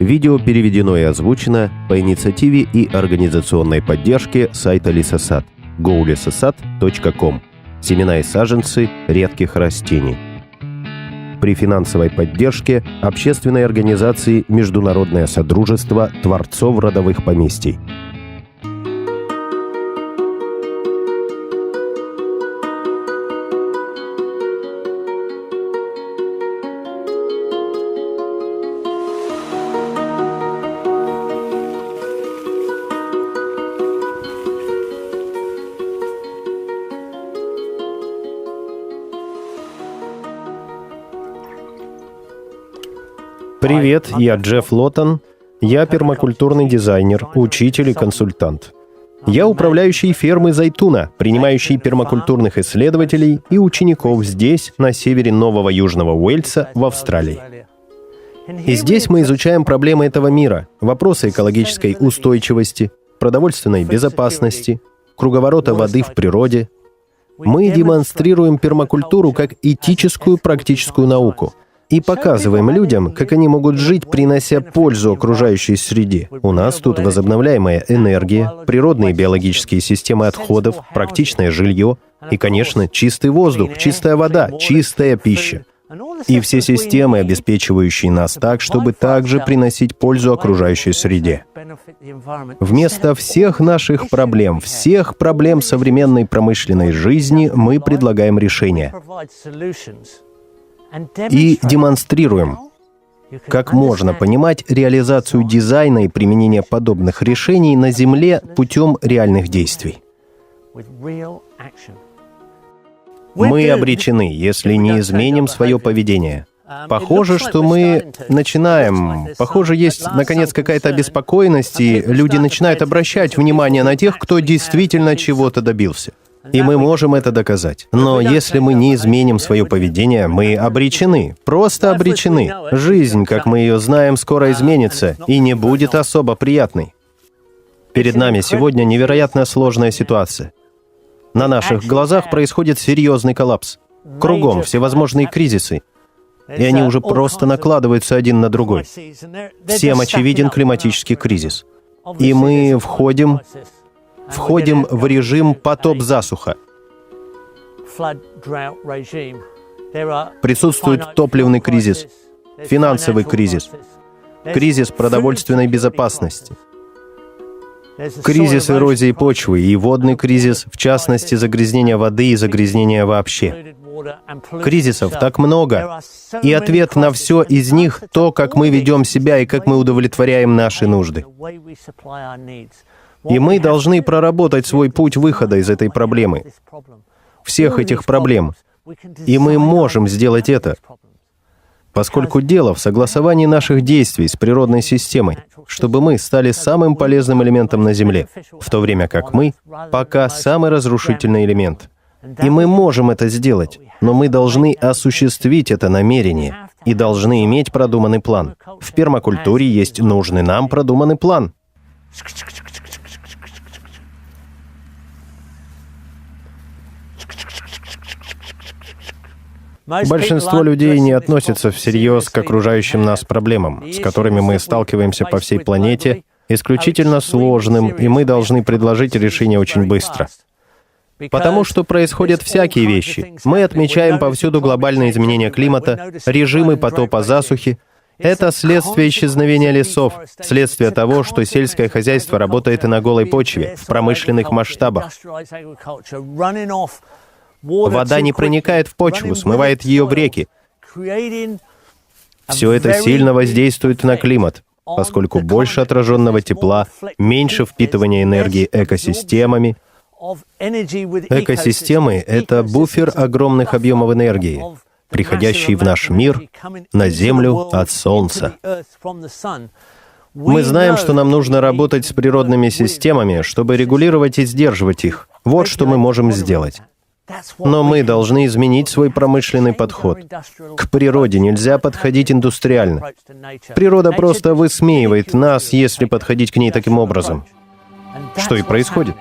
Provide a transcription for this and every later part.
Видео переведено и озвучено по инициативе и организационной поддержке сайта Лесосад golesosad.com. Семена и саженцы редких растений. При финансовой поддержке общественной организации Международное содружество творцов родовых поместий. Привет, я Джефф Лоттон. Я пермакультурный дизайнер, учитель и консультант. Я управляющий фермы Зайтуна, принимающий пермакультурных исследователей и учеников здесь, на севере Нового Южного Уэльса, в Австралии. И здесь мы изучаем проблемы этого мира, вопросы экологической устойчивости, продовольственной безопасности, круговорота воды в природе. Мы демонстрируем пермакультуру как этическую практическую науку и показываем людям, как они могут жить, принося пользу окружающей среде. У нас тут возобновляемая энергия, природные биологические системы отходов, практичное жилье и, конечно, чистый воздух, чистая вода, чистая пища. И все системы, обеспечивающие нас так, чтобы также приносить пользу окружающей среде. Вместо всех наших проблем, всех проблем современной промышленной жизни, мы предлагаем решения. И демонстрируем, как можно понимать реализацию дизайна и применение подобных решений на Земле путем реальных действий. Мы обречены, если не изменим свое поведение. Похоже, что мы начинаем... Похоже, есть, наконец, какая-то обеспокоенность, и люди начинают обращать внимание на тех, кто действительно чего-то добился. И мы можем это доказать. Но если мы не изменим свое поведение, мы обречены, просто обречены. Жизнь, как мы ее знаем, скоро изменится и не будет особо приятной. Перед нами сегодня невероятно сложная ситуация. На наших глазах происходит серьезный коллапс. Кругом всевозможные кризисы. И они уже просто накладываются один на другой. Всем очевиден климатический кризис. И мы входим в режим потоп-засуха. Присутствует топливный кризис, финансовый кризис, кризис продовольственной безопасности, кризис эрозии почвы и водный кризис, в частности, загрязнение воды и загрязнение вообще. Кризисов так много, и ответ на все из них — то, как мы ведем себя и как мы удовлетворяем наши нужды. И мы должны проработать свой путь выхода из этой проблемы, всех этих проблем. И мы можем сделать это, поскольку дело в согласовании наших действий с природной системой, чтобы мы стали самым полезным элементом на Земле, в то время как мы пока самый разрушительный элемент. И мы можем это сделать, но мы должны осуществить это намерение и должны иметь продуманный план. В пермакультуре есть нужный нам продуманный план. Большинство людей не относятся всерьез к окружающим нас проблемам, с которыми мы сталкиваемся по всей планете, исключительно сложным, и мы должны предложить решение очень быстро. Потому что происходят всякие вещи. Мы отмечаем повсюду глобальное изменение климата, режимы потопа засухи. Это следствие исчезновения лесов, следствие того, что сельское хозяйство работает и на голой почве, в промышленных масштабах. Вода не проникает в почву, смывает ее в реки. Все это сильно воздействует на климат, поскольку больше отраженного тепла, меньше впитывания энергии экосистемами. Экосистемы — это буфер огромных объемов энергии, приходящий в наш мир, на Землю от Солнца. Мы знаем, что нам нужно работать с природными системами, чтобы регулировать и сдерживать их. Вот что мы можем сделать. Но мы должны изменить свой промышленный подход. К природе нельзя подходить индустриально. Природа просто высмеивает нас, если подходить к ней таким образом. Что и происходит.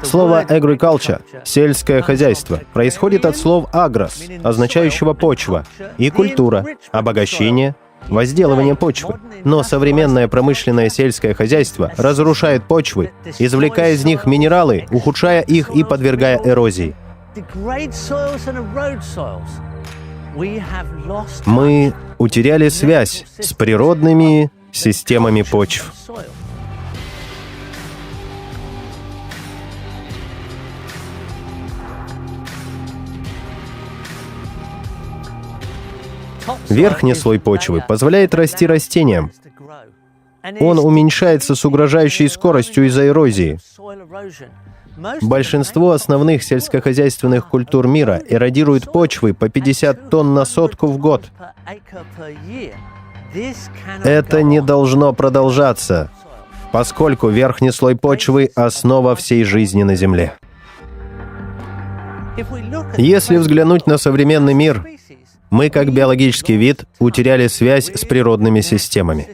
Слово agriculture, сельское хозяйство, происходит от слов agros, означающего почва, и культура, обогащение, возделывание почвы. Но современное промышленное сельское хозяйство разрушает почвы, извлекая из них минералы, ухудшая их и подвергая эрозии. Мы утеряли связь с природными системами почв. Верхний слой почвы позволяет расти растениям. Он уменьшается с угрожающей скоростью из-за эрозии. Большинство основных сельскохозяйственных культур мира эродируют почвы по 50 тонн на сотку в год. Это не должно продолжаться, поскольку верхний слой почвы — основа всей жизни на Земле. Если взглянуть на современный мир, мы, как биологический вид, утеряли связь с природными системами.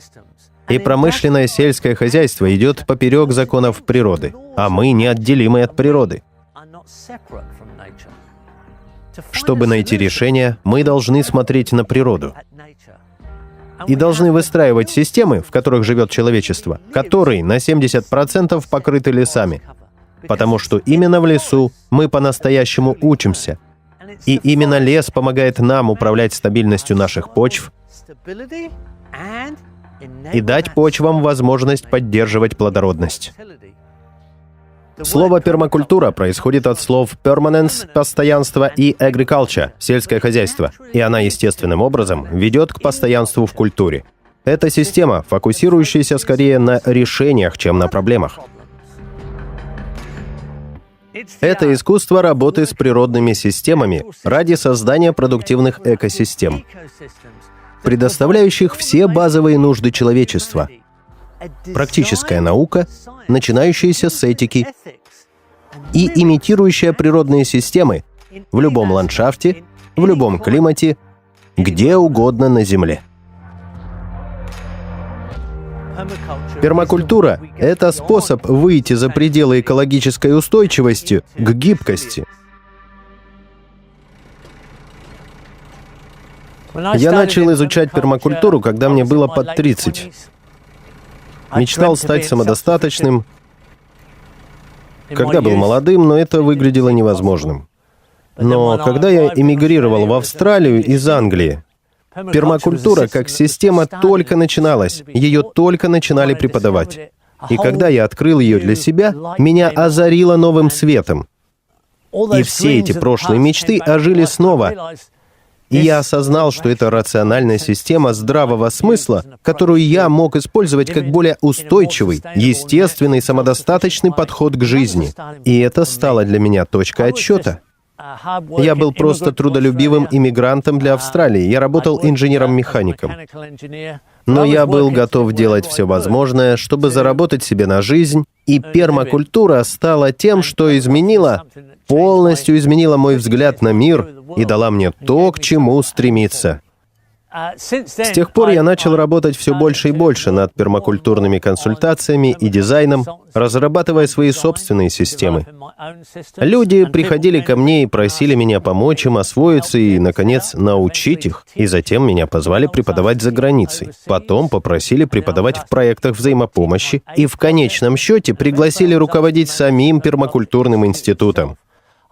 И промышленное сельское хозяйство идет поперек законов природы, а мы неотделимы от природы. Чтобы найти решение, мы должны смотреть на природу. И должны выстраивать системы, в которых живет человечество, которые на 70% покрыты лесами. Потому что именно в лесу мы по-настоящему учимся. И именно лес помогает нам управлять стабильностью наших почв и дать почвам возможность поддерживать плодородность. Слово «пермакультура» происходит от слов «permanence» — постоянство и «agriculture» — сельское хозяйство, и она естественным образом ведет к постоянству в культуре. Это система, фокусирующаяся скорее на решениях, чем на проблемах. Это искусство работы с природными системами ради создания продуктивных экосистем, предоставляющих все базовые нужды человечества. Практическая наука, начинающаяся с этики и имитирующая природные системы в любом ландшафте, в любом климате, где угодно на Земле. Пермакультура — это способ выйти за пределы экологической устойчивости к гибкости. Я начал изучать пермакультуру, когда мне было под 30. Мечтал стать самодостаточным, когда был молодым, но это выглядело невозможным. Но когда я эмигрировал в Австралию из Англии, пермакультура как система только начиналась, ее только начинали преподавать. И когда я открыл ее для себя, меня озарило новым светом. И все эти прошлые мечты ожили снова. И я осознал, что это рациональная система здравого смысла, которую я мог использовать как более устойчивый, естественный, самодостаточный подход к жизни. И это стало для меня точкой отсчета. Я был просто трудолюбивым иммигрантом для Австралии. Я работал инженером-механиком. Но я был готов делать все возможное, чтобы заработать себе на жизнь, и пермакультура стала тем, что полностью изменила мой взгляд на мир и дала мне то, к чему стремиться. С тех пор я начал работать все больше и больше над пермакультурными консультациями и дизайном, разрабатывая свои собственные системы. Люди приходили ко мне и просили меня помочь им освоиться и, наконец, научить их. И затем меня позвали преподавать за границей. Потом попросили преподавать в проектах взаимопомощи и в конечном счете пригласили руководить самим пермакультурным институтом.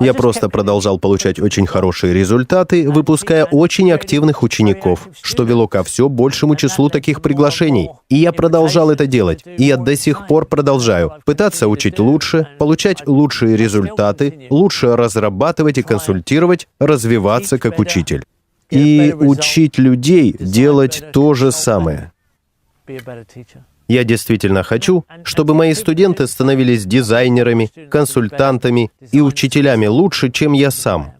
Я просто продолжал получать очень хорошие результаты, выпуская очень активных учеников, что вело ко все большему числу таких приглашений. И я продолжал это делать. И я до сих пор продолжаю пытаться учить лучше, получать лучшие результаты, лучше разрабатывать и консультировать, развиваться как учитель. И учить людей делать то же самое. Я действительно хочу, чтобы мои студенты становились дизайнерами, консультантами и учителями лучше, чем я сам.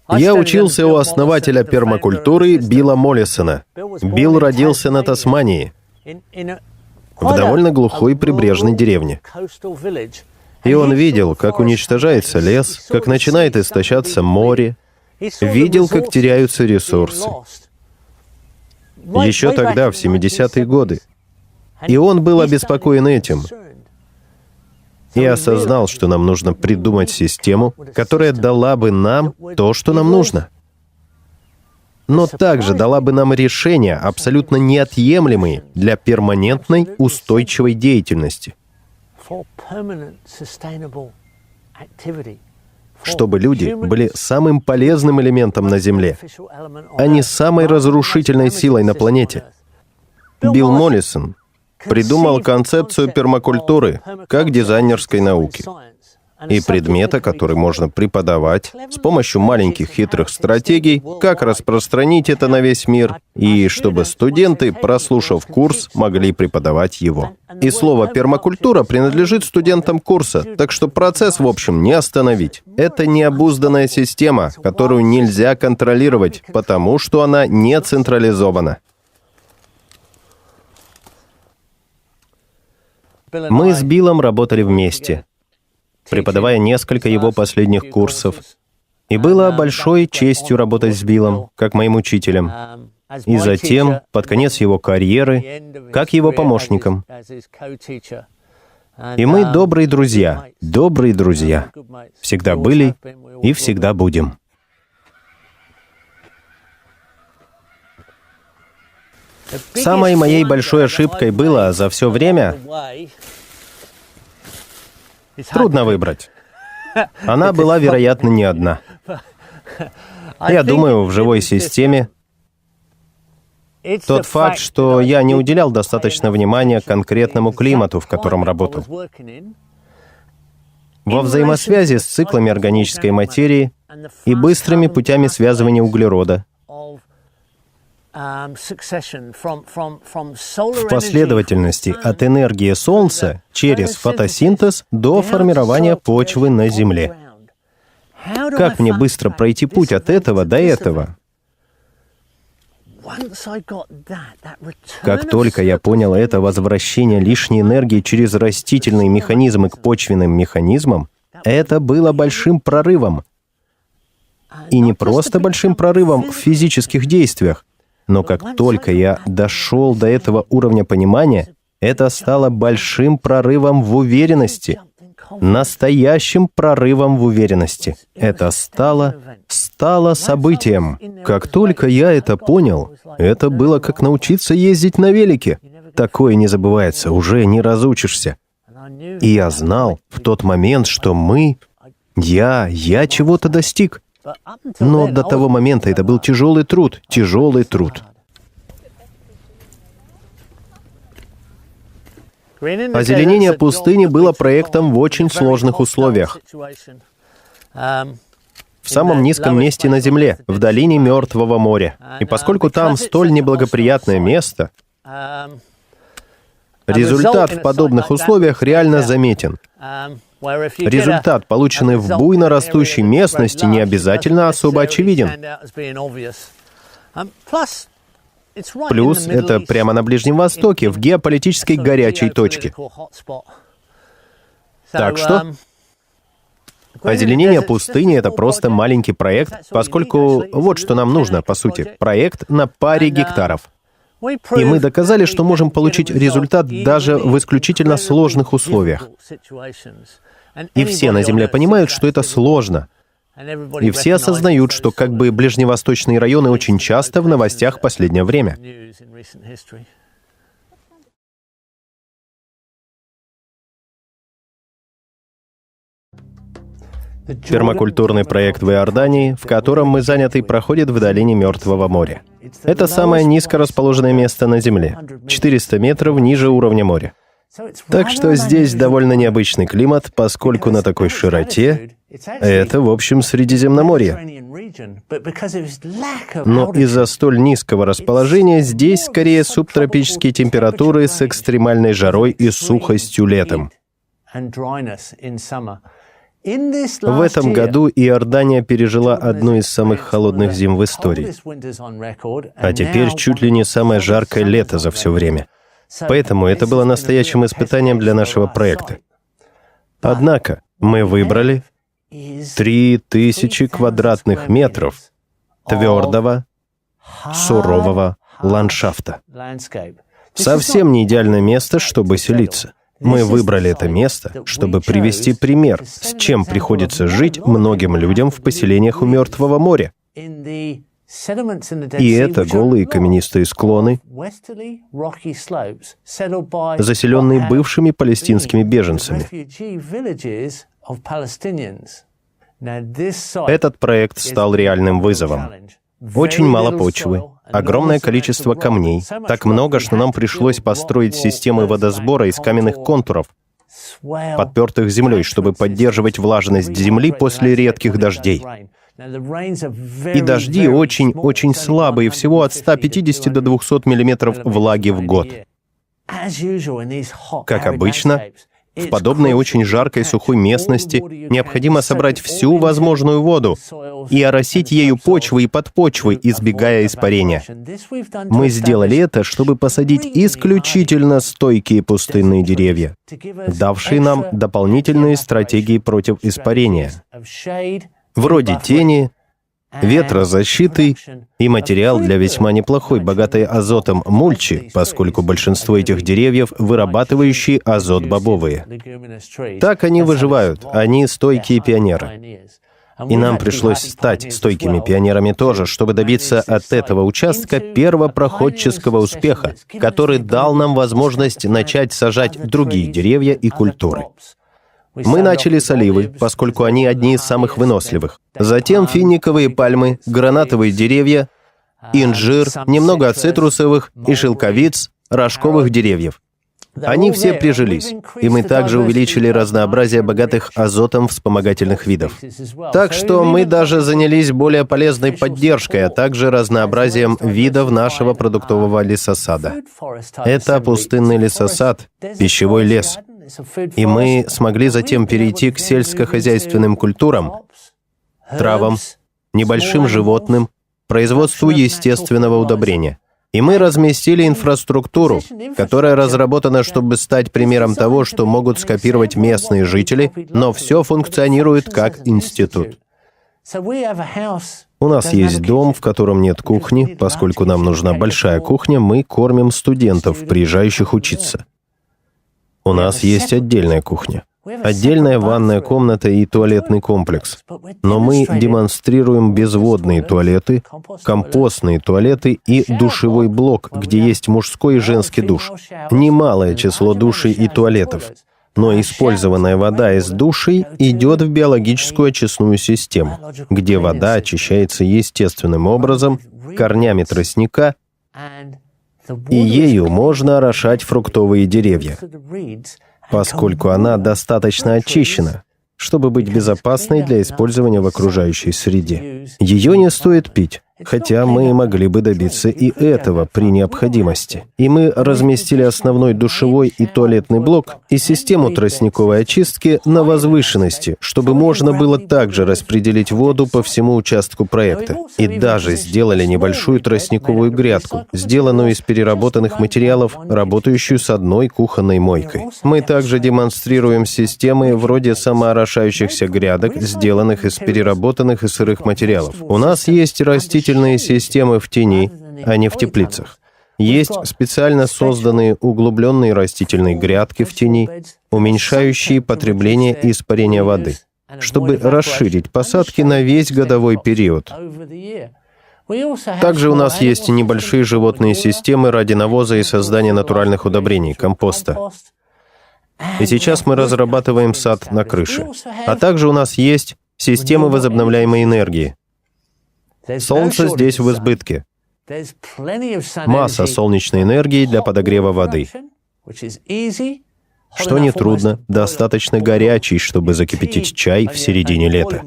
Я учился у основателя пермакультуры Билла Моллисона. Билл родился на Тасмании, в довольно глухой прибрежной деревне. И он видел, как уничтожается лес, как начинает истощаться море, видел, как теряются ресурсы. Еще тогда, в 70-е годы. И он был обеспокоен этим. И осознал, что нам нужно придумать систему, которая дала бы нам то, что нам нужно. но также дала бы нам решения, абсолютно неотъемлемые для перманентной устойчивой деятельности, чтобы люди были самым полезным элементом на Земле, а не самой разрушительной силой на планете. Билл Моллисон придумал концепцию пермакультуры как дизайнерской науки и предмета, который можно преподавать с помощью маленьких хитрых стратегий, как распространить это на весь мир, и чтобы студенты, прослушав курс, могли преподавать его. И слово «пермакультура» принадлежит студентам курса, так что процесс, в общем, не остановить. Это необузданная система, которую нельзя контролировать, потому что она не централизована. Мы с Биллом работали вместе, преподавая несколько его последних курсов. И было большой честью работать с Биллом, как моим учителем. И затем, под конец его карьеры, как его помощником. И мы добрые друзья. Всегда были и всегда будем. Самой моей большой ошибкой было за все время... Трудно выбрать. Она была, вероятно, не одна. Я думаю, в живой системе тот факт, что я не уделял достаточно внимания конкретному климату, в котором работал. Во взаимосвязи с циклами органической материи и быстрыми путями связывания углерода, в последовательности от энергии Солнца через фотосинтез до формирования почвы на Земле. Как мне быстро пройти путь от этого до этого? Как только я понял это возвращение лишней энергии через растительные механизмы к почвенным механизмам, это было большим прорывом. И не просто большим прорывом в физических действиях, но как только я дошел до этого уровня понимания, это стало большим прорывом в уверенности, настоящим прорывом в уверенности. Это стало событием. Как только я это понял, это было как научиться ездить на велике. Такое не забывается, уже не разучишься. И я знал в тот момент, что я чего-то достиг. Но до того момента это был тяжелый труд. Озеленение пустыни было проектом в очень сложных условиях. В самом низком месте на Земле, в долине Мертвого моря. И поскольку там столь неблагоприятное место, результат в подобных условиях реально заметен. Результат, полученный в буйно растущей местности, не обязательно особо очевиден. Плюс это прямо на Ближнем Востоке, в геополитической горячей точке. Так что озеленение пустыни — это просто маленький проект, поскольку вот что нам нужно, по сути. Проект на паре гектаров. И мы доказали, что можем получить результат даже в исключительно сложных условиях. И все на Земле понимают, что это сложно. И все осознают, что как бы ближневосточные районы очень часто в новостях в последнее время. Пермакультурный проект в Иордании, в котором мы заняты, проходит в долине Мертвого моря. Это самое низко расположенное место на Земле, 400 метров ниже уровня моря. Так что здесь довольно необычный климат, поскольку на такой широте это, в общем, Средиземноморье. Но из-за столь низкого расположения здесь скорее субтропические температуры с экстремальной жарой и сухостью летом. В этом году Иордания пережила одну из самых холодных зим в истории. А теперь чуть ли не самое жаркое лето за все время. Поэтому это было настоящим испытанием для нашего проекта. Однако мы выбрали 3000 квадратных метров твердого, сурового ландшафта. Совсем не идеальное место, чтобы селиться. Мы выбрали это место, чтобы привести пример, с чем приходится жить многим людям в поселениях у Мертвого моря. И это голые каменистые склоны, заселенные бывшими палестинскими беженцами. Этот проект стал реальным вызовом. Очень мало почвы, огромное количество камней, так много, что нам пришлось построить системы водосбора из каменных контуров, подпертых землей, чтобы поддерживать влажность земли после редких дождей. И дожди очень слабые, всего от 150 до 200 миллиметров влаги в год. Как обычно, в подобной очень жаркой сухой местности необходимо собрать всю возможную воду и оросить ею почвы и подпочвы, избегая испарения. Мы сделали это, чтобы посадить исключительно стойкие пустынные деревья, давшие нам дополнительные стратегии против испарения, вроде тени, ветрозащиты и материал для весьма неплохой, богатой азотом мульчи, поскольку большинство этих деревьев вырабатывающие азот бобовые. Так они выживают, они стойкие пионеры. И нам пришлось стать стойкими пионерами тоже, чтобы добиться от этого участка первопроходческого успеха, который дал нам возможность начать сажать другие деревья и культуры. Мы начали с оливы, поскольку они одни из самых выносливых. Затем финиковые пальмы, гранатовые деревья, инжир, немного цитрусовых и шелковиц, рожковых деревьев. Они все прижились, и мы также увеличили разнообразие богатых азотом вспомогательных видов. Так что мы даже занялись более полезной поддержкой, а также разнообразием видов нашего продуктового лесосада. Это пустынный лесосад, пищевой лес. И мы смогли затем перейти к сельскохозяйственным культурам, травам, небольшим животным, производству естественного удобрения. И мы разместили инфраструктуру, которая разработана, чтобы стать примером того, что могут скопировать местные жители, но все функционирует как институт. У нас есть дом, в котором нет кухни. Поскольку нам нужна большая кухня, мы кормим студентов, приезжающих учиться. У нас есть отдельная кухня, отдельная ванная комната и туалетный комплекс. Но мы демонстрируем безводные туалеты, компостные туалеты и душевой блок, где есть мужской и женский душ. Немалое число душей и туалетов. Но использованная вода из душей идет в биологическую очистную систему, где вода очищается естественным образом, корнями тростника, и ею можно орошать фруктовые деревья, поскольку она достаточно очищена, чтобы быть безопасной для использования в окружающей среде. Ее не стоит пить, хотя мы могли бы добиться и этого при необходимости. И мы разместили основной душевой и туалетный блок и систему тростниковой очистки на возвышенности, чтобы можно было также распределить воду по всему участку проекта. И даже сделали небольшую тростниковую грядку, сделанную из переработанных материалов, работающую с одной кухонной мойкой. Мы также демонстрируем системы вроде самоорошающихся грядок, сделанных из переработанных и сырых материалов. У нас есть растительные системы в тени, а не в теплицах. Есть специально созданные углубленные растительные грядки в тени, уменьшающие потребление и испарение воды, чтобы расширить посадки на весь годовой период. Также у нас есть небольшие животные системы ради навоза и создания натуральных удобрений, компоста. И сейчас мы разрабатываем сад на крыше. А также у нас есть системы возобновляемой энергии. Солнце здесь в избытке. Масса солнечной энергии для подогрева воды, что нетрудно, достаточно горячий, чтобы закипятить чай в середине лета.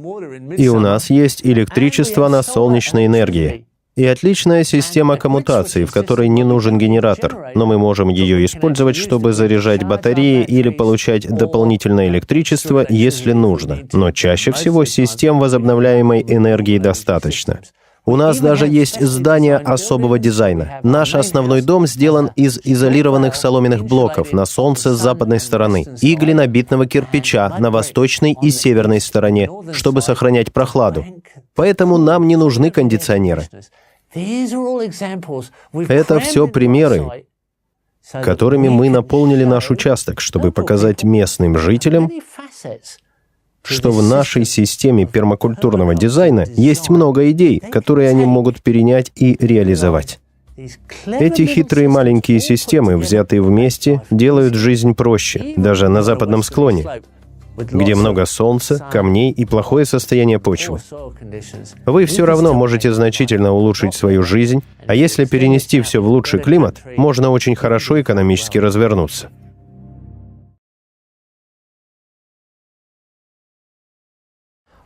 И у нас есть электричество на солнечной энергии. И отличная система коммутации, в которой не нужен генератор, но мы можем ее использовать, чтобы заряжать батареи или получать дополнительное электричество, если нужно. Но чаще всего систем возобновляемой энергии достаточно. У нас даже есть здание особого дизайна. Наш основной дом сделан из изолированных соломенных блоков на солнце с западной стороны и глинобитного кирпича на восточной и северной стороне, чтобы сохранять прохладу. Поэтому нам не нужны кондиционеры. Это все примеры, которыми мы наполнили наш участок, чтобы показать местным жителям, что в нашей системе пермакультурного дизайна есть много идей, которые они могут перенять и реализовать. Эти хитрые маленькие системы, взятые вместе, делают жизнь проще, даже на западном склоне, где много солнца, камней и плохое состояние почвы. Вы все равно можете значительно улучшить свою жизнь, а если перенести все в лучший климат, можно очень хорошо экономически развернуться.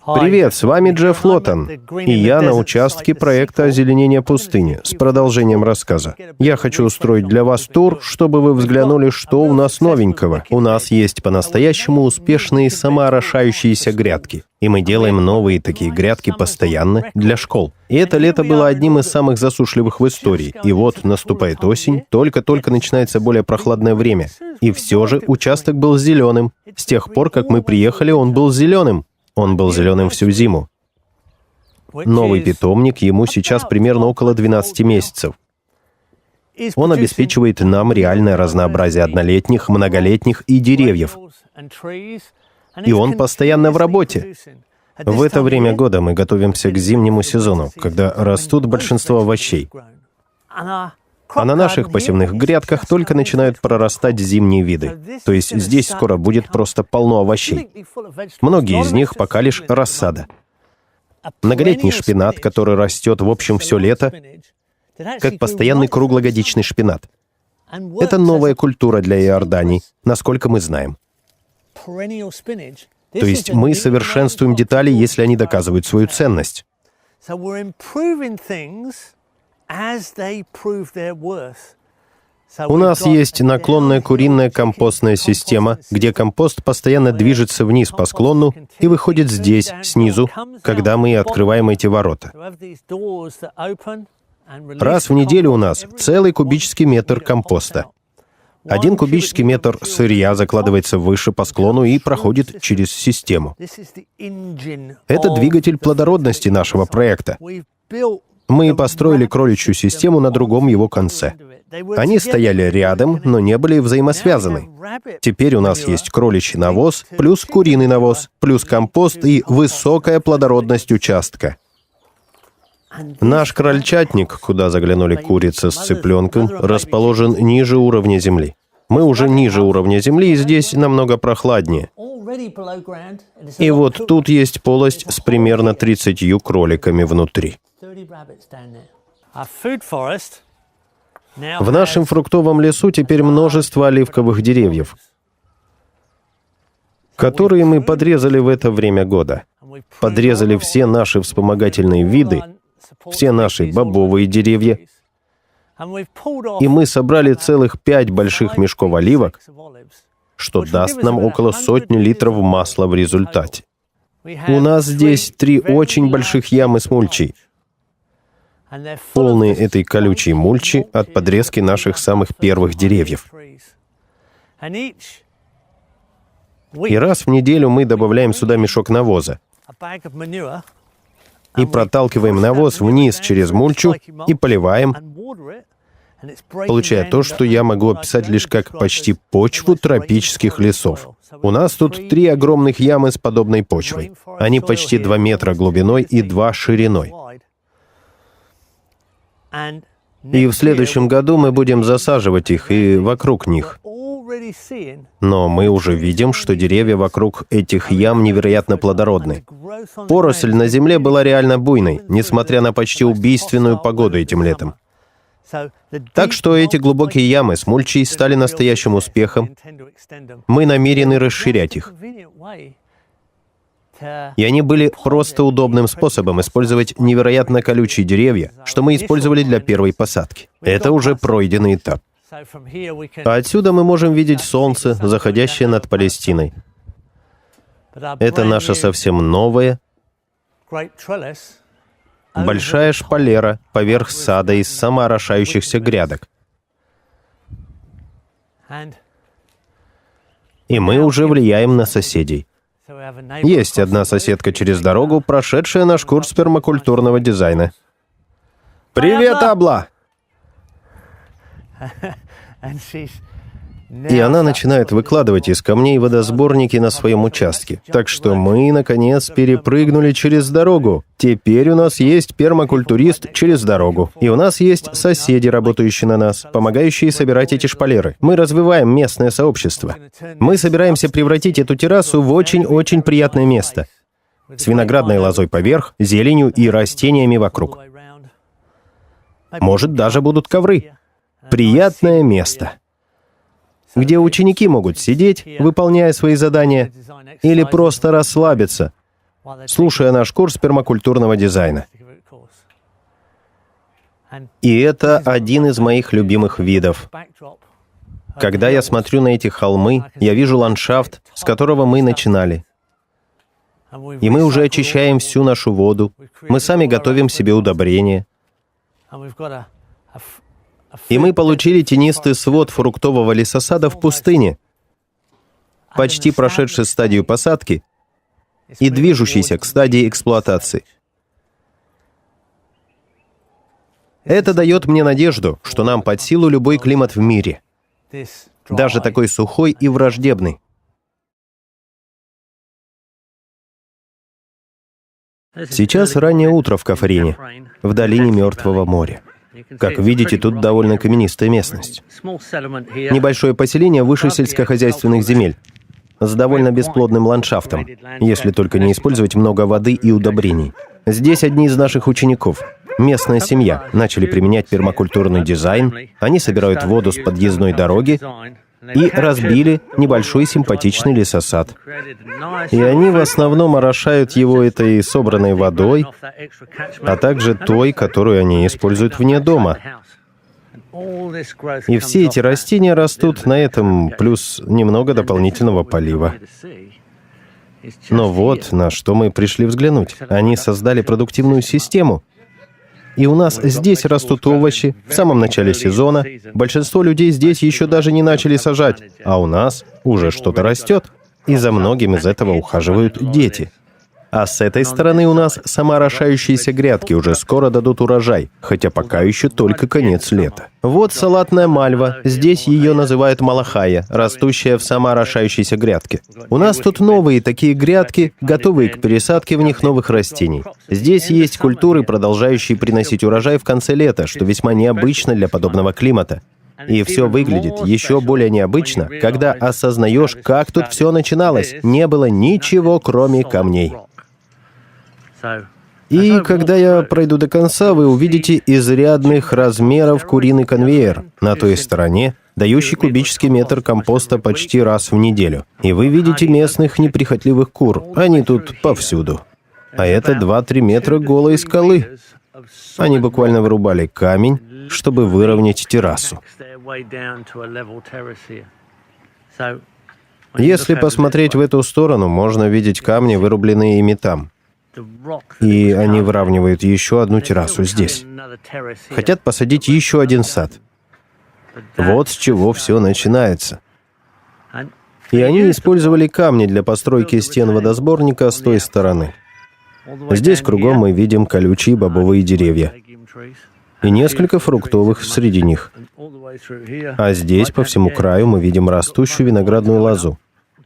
Привет, с вами Джефф Лоттон, и я на участке проекта озеленения пустыни с продолжением рассказа. Я хочу устроить для вас тур, чтобы вы взглянули, что у нас новенького. У нас есть по-настоящему успешные самоорошающиеся грядки, и мы делаем новые такие грядки постоянно для школ. И это лето было одним из самых засушливых в истории, и вот наступает осень, только-только начинается более прохладное время, и все же участок был зеленым. С тех пор, как мы приехали, он был зеленым. Он был зеленым всю зиму. Новый питомник, ему сейчас примерно около 12 месяцев. Он обеспечивает нам реальное разнообразие однолетних, многолетних и деревьев. И он постоянно в работе. В это время года мы готовимся к зимнему сезону, когда растут большинство овощей. А на наших посевных грядках только начинают прорастать зимние виды. То есть здесь скоро будет просто полно овощей. Многие из них пока лишь рассада. Многолетний шпинат, который растет в общем все лето, как постоянный круглогодичный шпинат. Это новая культура для Иордании, насколько мы знаем. То есть мы совершенствуем детали, если они доказывают свою ценность. У нас есть наклонная куриная компостная система, где компост постоянно движется вниз по склону и выходит здесь, снизу, когда мы открываем эти ворота. Раз в неделю у нас целый кубический метр компоста. 1 кубический метр сырья закладывается выше по склону и проходит через систему. Это двигатель плодородности нашего проекта. Мы построили кроличью систему на другом его конце. Они стояли рядом, но не были взаимосвязаны. Теперь у нас есть кроличий навоз, плюс куриный навоз, плюс компост и высокая плодородность участка. Наш крольчатник, куда заглянули курица с цыпленком, расположен ниже уровня земли. Мы уже ниже уровня земли, и здесь намного прохладнее. И вот тут есть полость с примерно 30 кроликами внутри. В нашем фруктовом лесу теперь множество оливковых деревьев, которые мы подрезали в это время года. Подрезали все наши вспомогательные виды, все наши бобовые деревья, и мы собрали целых 5 больших мешков оливок, что даст нам около 100 литров масла в результате. У нас здесь 3 очень больших ямы с мульчей, полные этой колючей мульчи от подрезки наших самых первых деревьев. И раз в неделю мы добавляем сюда мешок навоза и проталкиваем навоз вниз через мульчу и поливаем, получая то, что я могу описать лишь как почти почву тропических лесов. У нас тут 3 огромных ямы с подобной почвой. Они почти 2 метра глубиной и 2 шириной. И в следующем году мы будем засаживать их и вокруг них. Но мы уже видим, что деревья вокруг этих ям невероятно плодородны. Поросль на земле была реально буйной, несмотря на почти убийственную погоду этим летом. Так что эти глубокие ямы с мульчей стали настоящим успехом. Мы намерены расширять их. И они были просто удобным способом использовать невероятно колючие деревья, что мы использовали для первой посадки. Это уже пройденный этап. А отсюда мы можем видеть солнце, заходящее над Палестиной. Это наша совсем новая, большая шпалера поверх сада из самоорошающихся грядок. И мы уже влияем на соседей. Есть одна соседка через дорогу, прошедшая наш курс пермакультурного дизайна. «Привет, Абла!» И она начинает выкладывать из камней водосборники на своем участке. Так что мы, наконец, перепрыгнули через дорогу. Теперь у нас есть пермакультурист через дорогу. И у нас есть соседи, работающие на нас, помогающие собирать эти шпалеры. Мы развиваем местное сообщество. Мы собираемся превратить эту террасу в очень-очень приятное место. С виноградной лозой поверх, зеленью и растениями вокруг. Может, даже будут ковры. Приятное место, где ученики могут сидеть, выполняя свои задания, или просто расслабиться, слушая наш курс пермакультурного дизайна. И это один из моих любимых видов. Когда я смотрю на эти холмы, я вижу ландшафт, с которого мы начинали. И мы уже очищаем всю нашу воду, мы сами готовим себе удобрения. И мы получили тенистый свод фруктового лесосада в пустыне, почти прошедший стадию посадки и движущийся к стадии эксплуатации. Это дает мне надежду, что нам под силу любой климат в мире, даже такой сухой и враждебный. Сейчас раннее утро в Кафрене, в долине Мертвого моря. Как видите, тут довольно каменистая местность. Небольшое поселение выше сельскохозяйственных земель, с довольно бесплодным ландшафтом, если только не использовать много воды и удобрений. Здесь одни из наших учеников, местная семья, начали применять пермакультурный дизайн, они собирают воду с подъездной дороги и разбили небольшой симпатичный лесосад. И они в основном орошают его этой собранной водой, а также той, которую они используют вне дома. И все эти растения растут на этом, плюс немного дополнительного полива. Но вот на что мы пришли взглянуть. Они создали продуктивную систему. И у нас здесь растут овощи в самом начале сезона. Большинство людей здесь еще даже не начали сажать, а у нас уже что-то растет. И за многим из этого ухаживают дети. А с этой стороны у нас самоорошающиеся грядки уже скоро дадут урожай, хотя пока еще только конец лета. Вот салатная мальва, здесь ее называют малахая, растущая в самоорошающейся грядке. У нас тут новые такие грядки, готовые к пересадке в них новых растений. Здесь есть культуры, продолжающие приносить урожай в конце лета, что весьма необычно для подобного климата. И все выглядит еще более необычно, когда осознаешь, как тут все начиналось. Не было ничего, кроме камней. И когда я пройду до конца, вы увидите изрядных размеров куриный конвейер на той стороне, дающий кубический метр компоста почти раз в неделю. И вы видите местных неприхотливых кур. Они тут повсюду. А это 2-3 метра голой скалы. Они буквально вырубали камень, чтобы выровнять террасу. Если посмотреть в эту сторону, можно видеть камни, вырубленные ими там. И они выравнивают еще одну террасу здесь. Хотят посадить еще один сад. Вот с чего все начинается. И они использовали камни для постройки стен водосборника с той стороны. Здесь кругом мы видим колючие бобовые деревья. И несколько фруктовых среди них. А здесь, по всему краю, мы видим растущую виноградную лозу.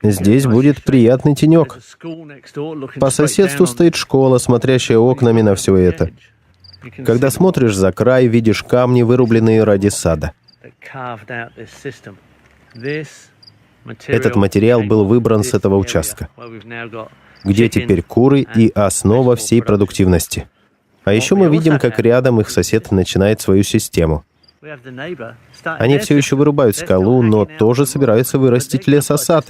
Здесь будет приятный тенек. По соседству стоит школа, смотрящая окнами на все это. Когда смотришь за край, видишь камни, вырубленные ради сада. Этот материал был выбран с этого участка, где теперь куры и основа всей продуктивности. А еще мы видим, как рядом их сосед начинает свою систему. Они все еще вырубают скалу, но тоже собираются вырастить лесосад,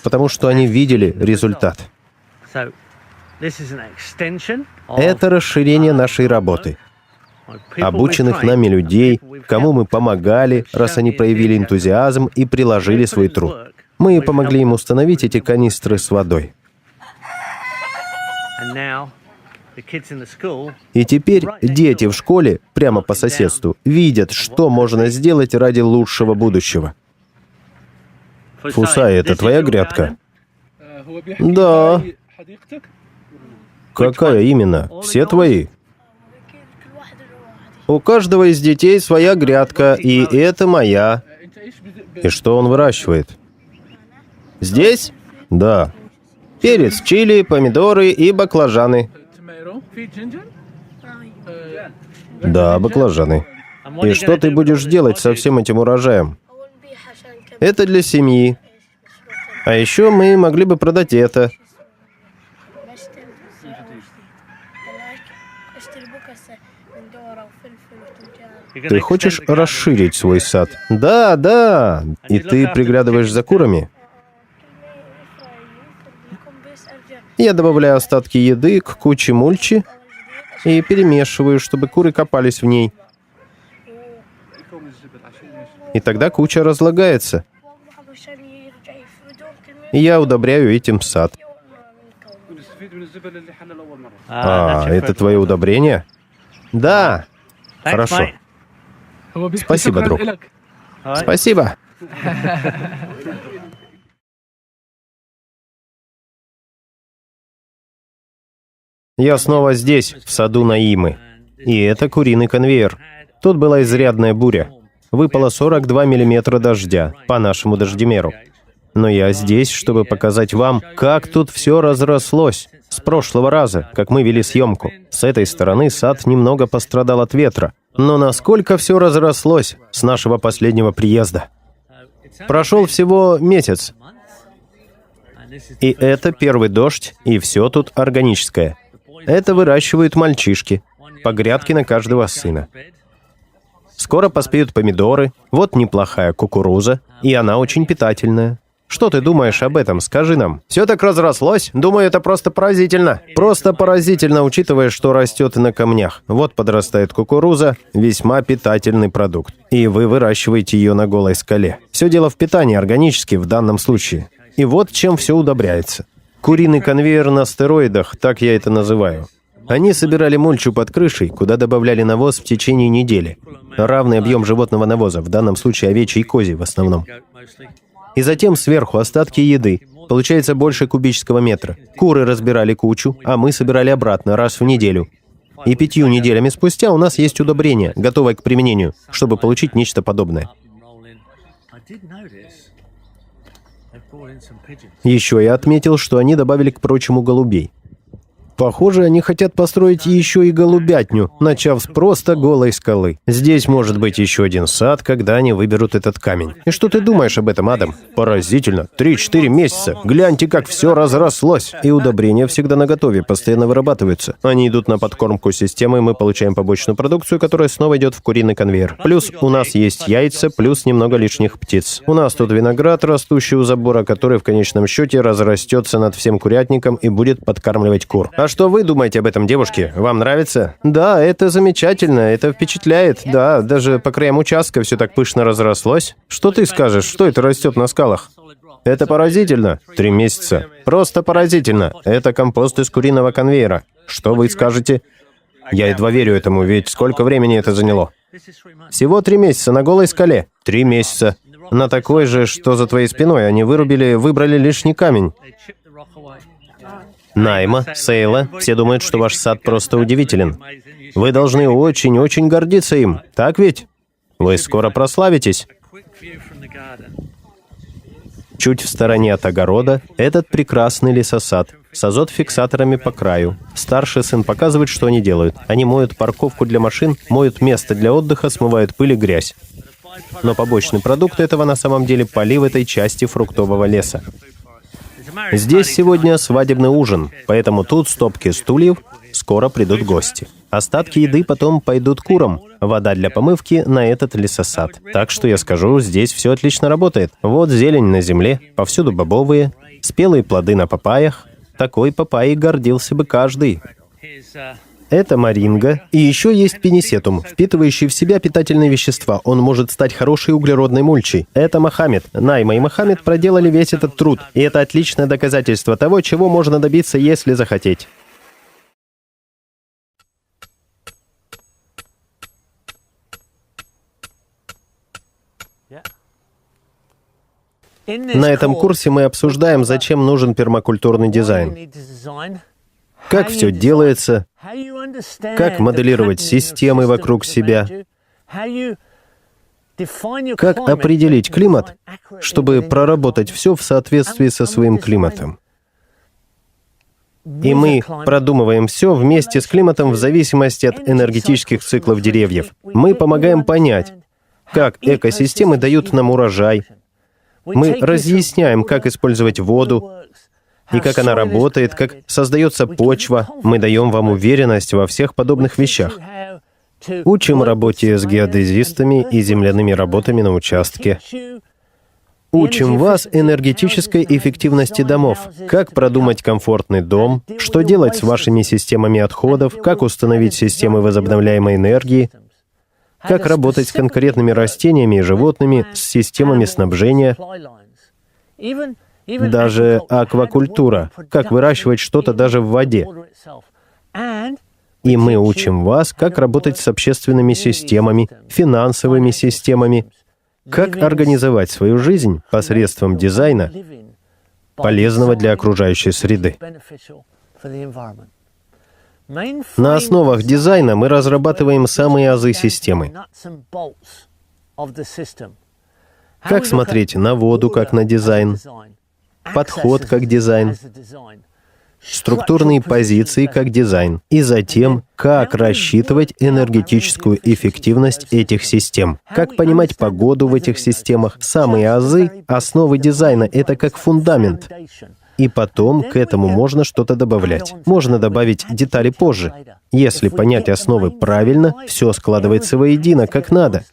потому что они видели результат. Это расширение нашей работы. Обученных нами людей, кому мы помогали, раз они проявили энтузиазм и приложили свой труд. Мы помогли им установить эти канистры с водой. И теперь дети в школе, прямо по соседству, видят, что можно сделать ради лучшего будущего. Фусай, это твоя грядка? Да. Какая именно? Все твои? У каждого из детей своя грядка, и это моя. И что он выращивает? Здесь? Да. Перец, чили, помидоры и баклажаны. Да, баклажаны. И что ты будешь делать со всем этим урожаем? Это для семьи. А еще мы могли бы продать это. Ты хочешь расширить свой сад? Да, да. И ты приглядываешь за курами? Я добавляю остатки еды к куче мульчи и перемешиваю, чтобы куры копались в ней. И тогда куча разлагается. И я удобряю этим сад. А, это твое удобрение? Да. Хорошо. Спасибо, друг. Спасибо. Я снова здесь, в саду Наимы. И это куриный конвейер. Тут была изрядная буря. Выпало 42 миллиметра дождя, по нашему дождемеру. Но я здесь, чтобы показать вам, как тут все разрослось. С прошлого раза, как мы вели съемку. С этой стороны сад немного пострадал от ветра. Но насколько все разрослось с нашего последнего приезда. Прошел всего месяц. И это первый дождь, и все тут органическое. Это выращивают мальчишки. По грядке на каждого сына. Скоро поспеют помидоры, вот неплохая кукуруза, и она очень питательная. Что ты думаешь об этом? Скажи нам. Все так разрослось? Думаю, это просто поразительно. Просто поразительно, учитывая, что растет на камнях. Вот подрастает кукуруза, весьма питательный продукт. И вы выращиваете ее на голой скале. Все дело в питании, органически в данном случае. И вот чем все удобряется. Куриный конвейер на стероидах, так я это называю. Они собирали мульчу под крышей, куда добавляли навоз в течение недели. Равный объем животного навоза, в данном случае овечий и козий в основном. И затем сверху остатки еды. Получается больше кубического метра. Куры разбирали кучу, а мы собирали обратно раз в неделю. И 5 неделями спустя у нас есть удобрение, готовое к применению, чтобы получить нечто подобное. Еще я отметил, что они добавили к прочему голубей. Похоже, они хотят построить еще и голубятню, начав с просто голой скалы. Здесь может быть еще один сад, когда они выберут этот камень. И что ты думаешь об этом, Адам? Поразительно. 3-4 месяца. Гляньте, как все разрослось. И удобрения всегда наготове, постоянно вырабатываются. Они идут на подкормку системы, мы получаем побочную продукцию, которая снова идет в куриный конвейер. Плюс у нас есть яйца, плюс немного лишних птиц. У нас тут виноград, растущий у забора, который в конечном счете разрастется над всем курятником и будет подкармливать кур. А что вы думаете об этом, девушки? Вам нравится? Да, это замечательно, это впечатляет. Да, даже по краям участка все так пышно разрослось. Что ты скажешь? Что это растет на скалах? Это поразительно. 3 месяца. Просто поразительно. Это компост из куриного конвейера. Что вы скажете? Я едва верю этому, ведь сколько времени это заняло? Всего 3 месяца на голой скале. 3 месяца. На такой же, что за твоей спиной, они выбрали лишний камень. Найма, Сейла, все думают, что ваш сад просто удивителен. Вы должны очень-очень гордиться им, так ведь? Вы скоро прославитесь. Чуть в стороне от огорода этот прекрасный лесосад с азотфиксаторами по краю. Старший сын показывает, что они делают. Они моют парковку для машин, моют место для отдыха, смывают пыль и грязь. Но побочный продукт этого на самом деле полив этой части фруктового леса. Здесь сегодня свадебный ужин, поэтому тут стопки стульев, скоро придут гости. Остатки еды потом пойдут курам, вода для помывки на этот лесосад. Так что я скажу, здесь все отлично работает. Вот зелень на земле, повсюду бобовые, спелые плоды на папайях. Такой папайей гордился бы каждый. Это моринга. И еще есть пенисетум, впитывающий в себя питательные вещества. Он может стать хорошей углеродной мульчей. Это Мохаммед. Найма и Мохаммед проделали весь этот труд. И это отличное доказательство того, чего можно добиться, если захотеть. На этом курсе мы обсуждаем, зачем нужен пермакультурный дизайн. Как все делается, как моделировать системы вокруг себя, Как определить климат, чтобы проработать все в соответствии со своим климатом? И мы продумываем все вместе с климатом в зависимости от энергетических циклов деревьев. Мы помогаем понять, как экосистемы дают нам урожай. Мы разъясняем, как использовать воду, и как она работает, как создается почва. Мы даем вам уверенность во всех подобных вещах. Учим работе с геодезистами и земляными работами на участке. Учим вас энергетической эффективности домов, как продумать комфортный дом, что делать с вашими системами отходов, как установить системы возобновляемой энергии, как работать с конкретными растениями и животными, с системами снабжения, даже аквакультура, как выращивать что-то даже в воде. И мы учим вас, как работать с общественными системами, финансовыми системами, как организовать свою жизнь посредством дизайна, полезного для окружающей среды. На основах дизайна мы разрабатываем самые азы системы. Как смотреть на воду как на дизайн, подход как дизайн, структурные позиции как дизайн, и затем, как рассчитывать энергетическую эффективность этих систем, как понимать погоду в этих системах. Самые азы, основы дизайна — это как фундамент. И потом к этому можно что-то добавлять. Можно добавить детали позже. Если понять основы правильно, все складывается воедино, как надо.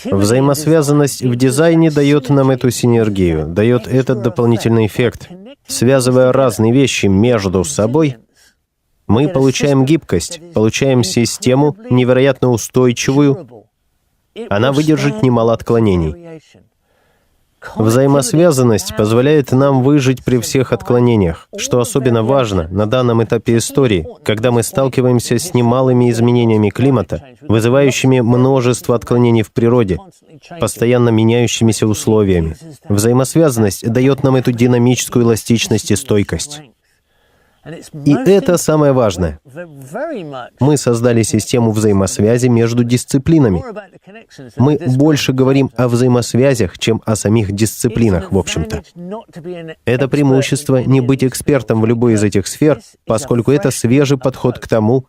Взаимосвязанность в дизайне дает нам эту синергию, дает этот дополнительный эффект. Связывая разные вещи между собой, мы получаем гибкость, получаем систему невероятно устойчивую. Она выдержит немало отклонений. Взаимосвязанность позволяет нам выжить при всех отклонениях, что особенно важно на данном этапе истории, когда мы сталкиваемся с немалыми изменениями климата, вызывающими множество отклонений в природе, постоянно меняющимися условиями. Взаимосвязанность дает нам эту динамическую эластичность и стойкость. И это самое важное. Мы создали систему взаимосвязи между дисциплинами. Мы больше говорим о взаимосвязях, чем о самих дисциплинах, в общем-то. Это преимущество не быть экспертом в любой из этих сфер, поскольку это свежий подход к тому,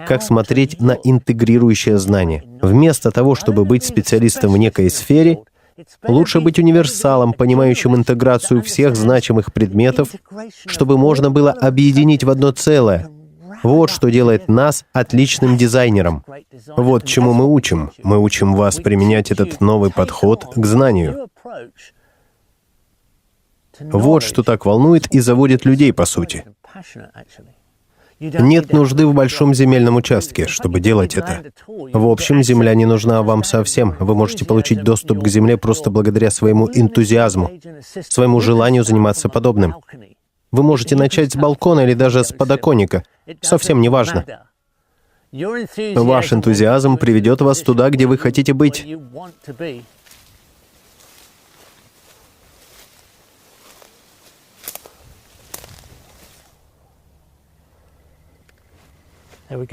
как смотреть на интегрирующее знание. Вместо того, чтобы быть специалистом в некой сфере, лучше быть универсалом, понимающим интеграцию всех значимых предметов, чтобы можно было объединить в одно целое. Вот что делает нас отличным дизайнером. Вот чему мы учим. Мы учим вас применять этот новый подход к знанию. Вот что так волнует и заводит людей, по сути. Нет нужды в большом земельном участке, чтобы делать это. В общем, земля не нужна вам совсем. Вы можете получить доступ к земле просто благодаря своему энтузиазму, своему желанию заниматься подобным. Вы можете начать с балкона или даже с подоконника. Совсем не важно. Ваш энтузиазм приведет вас туда, где вы хотите быть.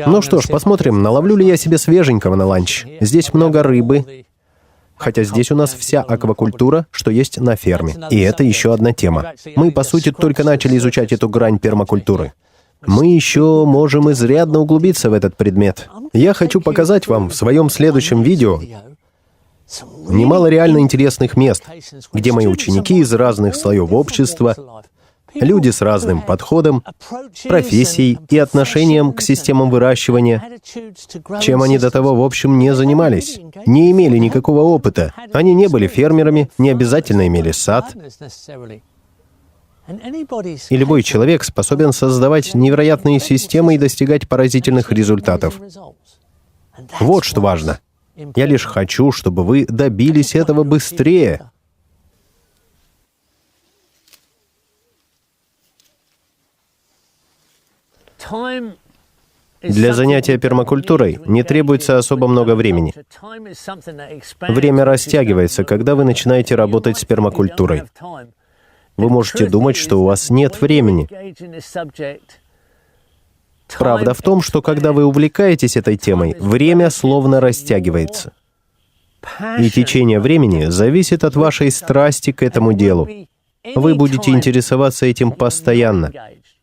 Ну что ж, посмотрим, наловлю ли я себе свеженького на ланч. Здесь много рыбы, хотя здесь у нас вся аквакультура, что есть на ферме. И это еще одна тема. Мы, по сути, только начали изучать эту грань пермакультуры. Мы еще можем изрядно углубиться в этот предмет. Я хочу показать вам в своем следующем видео немало реально интересных мест, где мои ученики из разных слоев общества, люди с разным подходом, профессией и отношением к системам выращивания, чем они до того, в общем, не занимались, не имели никакого опыта. Они не были фермерами, не обязательно имели сад. И любой человек способен создавать невероятные системы и достигать поразительных результатов. Вот что важно. Я лишь хочу, чтобы вы добились этого быстрее. Для занятия пермакультурой не требуется особо много времени. Время растягивается, когда вы начинаете работать с пермакультурой. Вы можете думать, что у вас нет времени. Правда в том, что когда вы увлекаетесь этой темой, время словно растягивается. И течение времени зависит от вашей страсти к этому делу. Вы будете интересоваться этим постоянно,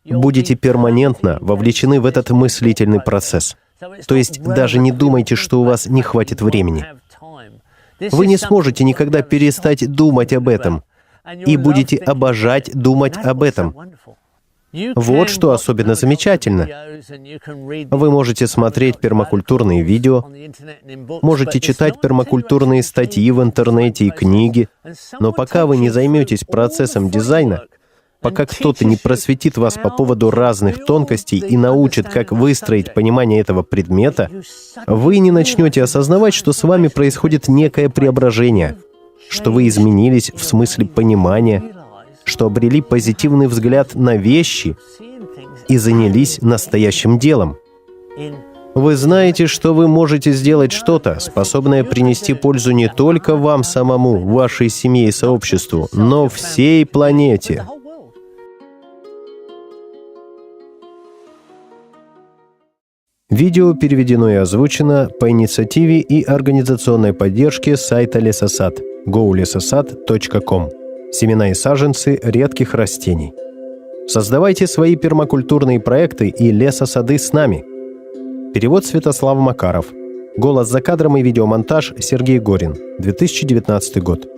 будете перманентно вовлечены в этот мыслительный процесс. То есть даже не думайте, что у вас не хватит времени. Вы не сможете никогда перестать думать об этом, и будете обожать думать об этом. Вот что особенно замечательно. Вы можете смотреть пермакультурные видео, можете читать пермакультурные статьи в интернете и книги, но пока вы не займетесь процессом дизайна, пока кто-то не просветит вас по поводу разных тонкостей и научит, как выстроить понимание этого предмета, вы не начнете осознавать, что с вами происходит некое преображение, что вы изменились в смысле понимания, что обрели позитивный взгляд на вещи и занялись настоящим делом. Вы знаете, что вы можете сделать что-то, способное принести пользу не только вам самому, вашей семье и сообществу, но всей планете. Видео переведено и озвучено по инициативе и организационной поддержке сайта Лесосад golesosad.com. Семена и саженцы редких растений. Создавайте свои пермакультурные проекты и лесосады с нами. Перевод Святослав Макаров. Голос за кадром и видеомонтаж Сергей Горин. 2019 год.